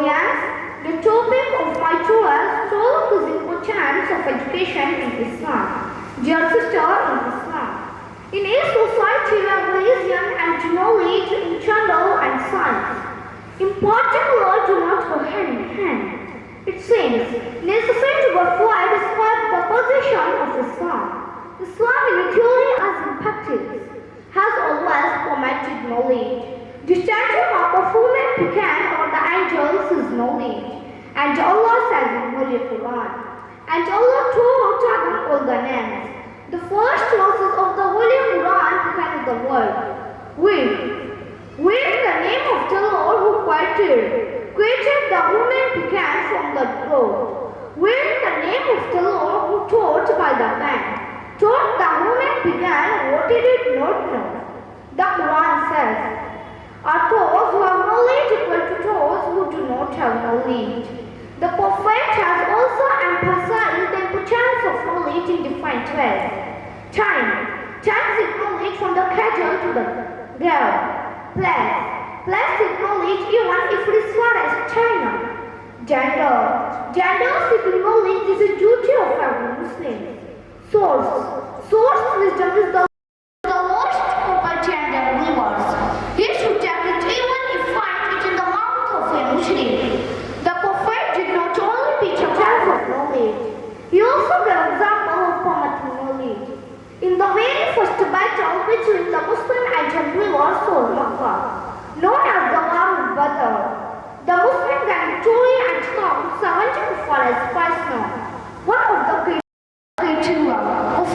audience, the topic of my tour is importance of education in Islam. Dear sister in Islam, in a society where religion and knowledge internal and science, important words do not go hand in hand. It seems necessary to describe the position of Islam. Islam uniquely as impacted has always promoted knowledge. The statue of human began on the angels is knowledge. And Allah says in Holy Quran. And Allah taught Adam all the names. The first verses of the Holy Quran began with the word will. Will the name of the Lord who created the woman began from the growth. Will the name of the Lord who taught by the man. Taught the woman began what he did not know. The Quran says, are those who have knowledge equal to those who do not have knowledge. The Prophet has also emphasized the importance of knowledge in different ways. Time is knowledge from the cradle to the grave. Place is knowledge even if it is far as China. Gender is knowledge is a duty of every Muslim. Source wisdom is the most property and the rewards. He should take it even if find it in the mouth of a Muslim. The Prophet did not only teach a class of knowledge, he also gave example of promoting knowledge. In the very first battle between the Muslim and unbelievers for Makkah, known as the War of Badr, the Muslim gained victory and stormed 70 for as spice known. One of the criteria of